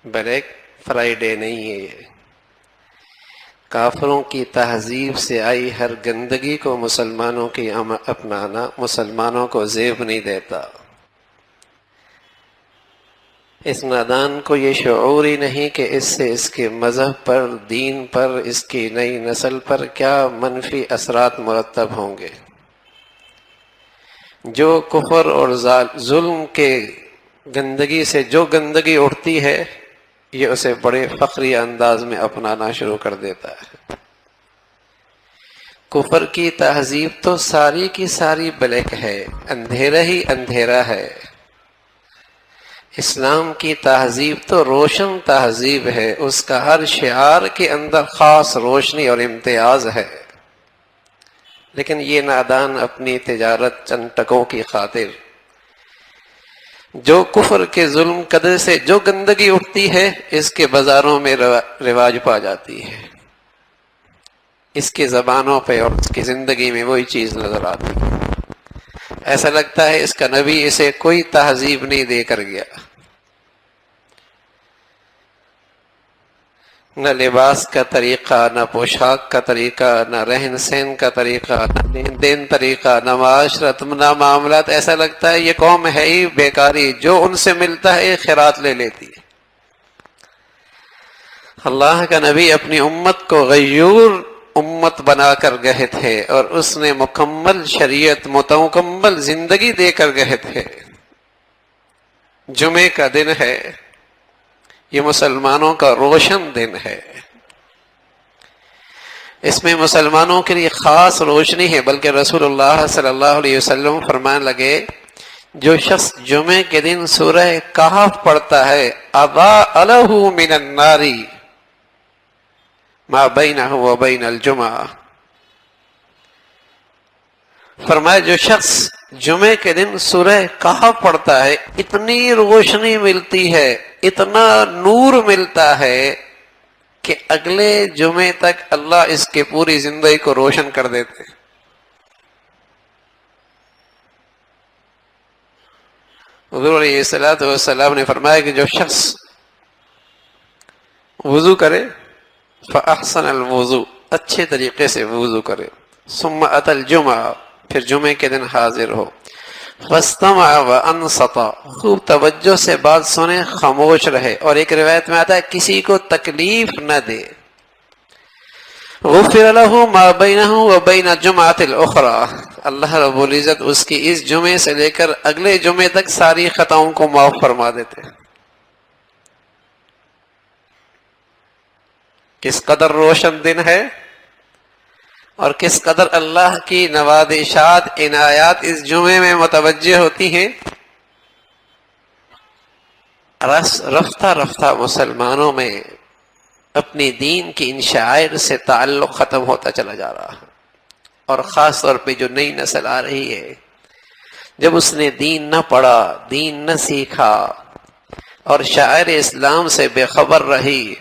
Black Friday نہیں ہے یہ۔ کافروں کی تہذیب سے آئی ہر گندگی کو مسلمانوں کی اپنانا مسلمانوں کو زیب نہیں دیتا۔ اس نادان کو یہ شعور ہی نہیں کہ اس سے اس کے مذہب پر، دین پر، اس کی نئی نسل پر کیا منفی اثرات مرتب ہوں گے۔ جو کفر اور ظلم کے گندگی سے جو گندگی اٹھتی ہے یہ اسے بڑے فخری انداز میں اپنانا شروع کر دیتا ہے۔ کفر کی تہذیب تو ساری کی ساری بلیک ہے، اندھیرا ہی اندھیرا ہے۔ اسلام کی تہذیب تو روشن تہذیب ہے، اس کا ہر شعار کے اندر خاص روشنی اور امتیاز ہے۔ لیکن یہ نادان اپنی تجارت چند ٹکوں کی خاطر جو کفر کے ظلم قدر سے جو گندگی اٹھتی ہے اس کے بازاروں میں رواج پا جاتی ہے، اس کی زبانوں پہ اور اس کی زندگی میں وہی چیز نظر آتی ہے۔ ایسا لگتا ہے اس کا نبی اسے کوئی تہذیب نہیں دے کر گیا، نہ لباس کا طریقہ، نہ پوشاک کا طریقہ، نہ رہن سہن کا طریقہ، نہ لین دین طریقہ، نہ معاشرت، نہ معاملات۔ ایسا لگتا ہے یہ قوم ہے ہی بیکاری، جو ان سے ملتا ہے خیرات لے لیتی ہے۔ اللہ کا نبی اپنی امت کو غیور امت بنا کر گئے تھے اور اس نے مکمل شریعت، مکمل زندگی دے کر گئے تھے۔ جمعے کا دن ہے، یہ مسلمانوں کا روشن دن ہے، اس میں مسلمانوں کے لیے خاص روشنی ہے۔ بلکہ رسول اللہ صلی اللہ علیہ وسلم فرمانے لگے جو شخص جمعے کے دن سورہ کہف پڑھتا ہے اضاء لہ من النار ما بینہ وبین الجمعہ، فرمایا جو شخص جمعے کے دن سورہ کہف پڑھتا ہے اتنی روشنی ملتی ہے، اتنا نور ملتا ہے کہ اگلے جمعے تک اللہ اس کے پوری زندگی کو روشن کر دیتے۔ حضور علیہ الصلوۃ والسلام نے فرمایا کہ جو شخص وضو کرے فاحسن الوضوء، اچھے طریقے سے وضو کرے، ثم اتى الجمعہ، پھر جمعے کے دن حاضر ہو، فاستمع وانصت، خوب توجہ سے بات سنے، خاموش رہے، اور ایک روایت میں آتا ہے کسی کو تکلیف نہ دے، غفر له ما بینہ وبین الجمعۃ الاخرى، اللہ رب العزت اس کی اس جمعے سے لے کر اگلے جمعے تک ساری خطاؤں کو معاف فرما دیتے ہیں۔ کس قدر روشن دن ہے اور کس قدر اللہ کی نوازشات، عنایات اس جمعے میں متوجہ ہوتی ہیں۔ رفتہ رفتہ مسلمانوں میں اپنی دین کی ان شعائر سے تعلق ختم ہوتا چلا جا رہا ہے، اور خاص طور پہ جو نئی نسل آ رہی ہے، جب اس نے دین نہ پڑھا، دین نہ سیکھا اور شاعر اسلام سے بے خبر رہی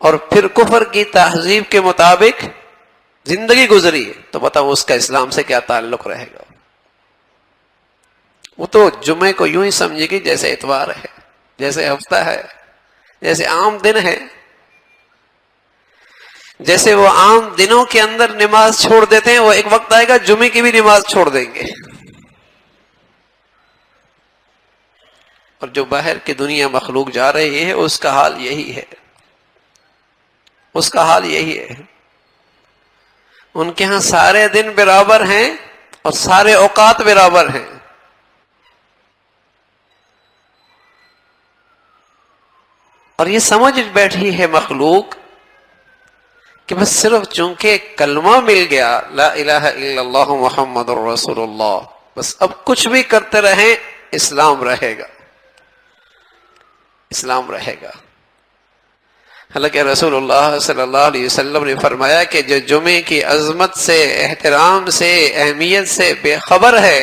اور پھر کفر کی تہذیب کے مطابق زندگی گزری، تو بتاؤ اس کا اسلام سے کیا تعلق رہے گا؟ وہ تو جمعے کو یوں ہی سمجھے گی جیسے اتوار ہے، جیسے ہفتہ ہے، جیسے عام دن ہے، جیسے وہ عام دنوں کے اندر نماز چھوڑ دیتے ہیں، وہ ایک وقت آئے گا جمعے کی بھی نماز چھوڑ دیں گے۔ اور جو باہر کی دنیا مخلوق جا رہی ہے اس کا حال یہی ہے، اس کا حال یہی ہے۔ ان کے ہاں سارے دن برابر ہیں اور سارے اوقات برابر ہیں، اور یہ سمجھ بیٹھی ہے مخلوق کہ بس صرف چونکہ کلمہ مل گیا لا الہ الا اللہ محمد الرسول اللہ، بس اب کچھ بھی کرتے رہیں اسلام رہے گا، اسلام رہے گا۔ حالانکہ رسول اللہ صلی اللہ علیہ وسلم نے فرمایا کہ جو جمعے کی عظمت سے، احترام سے، اہمیت سے بے خبر ہے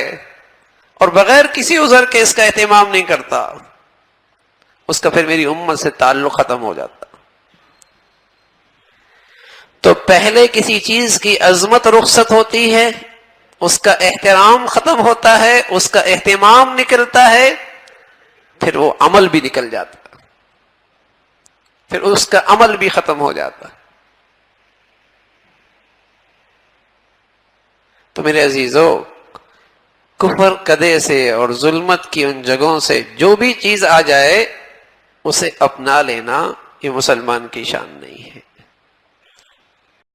اور بغیر کسی عذر کے اس کا اہتمام نہیں کرتا، اس کا پھر میری امت سے تعلق ختم ہو جاتا۔ تو پہلے کسی چیز کی عظمت رخصت ہوتی ہے، اس کا احترام ختم ہوتا ہے، اس کا اہتمام نکلتا ہے، پھر وہ عمل بھی نکل جاتا ہے۔ پھر اس کا عمل بھی ختم ہو جاتا. تو میرے عزیزو، کفر کدے سے اور ظلمت کی ان جگہوں سے جو بھی چیز آ جائے اسے اپنا لینا یہ مسلمان کی شان نہیں ہے.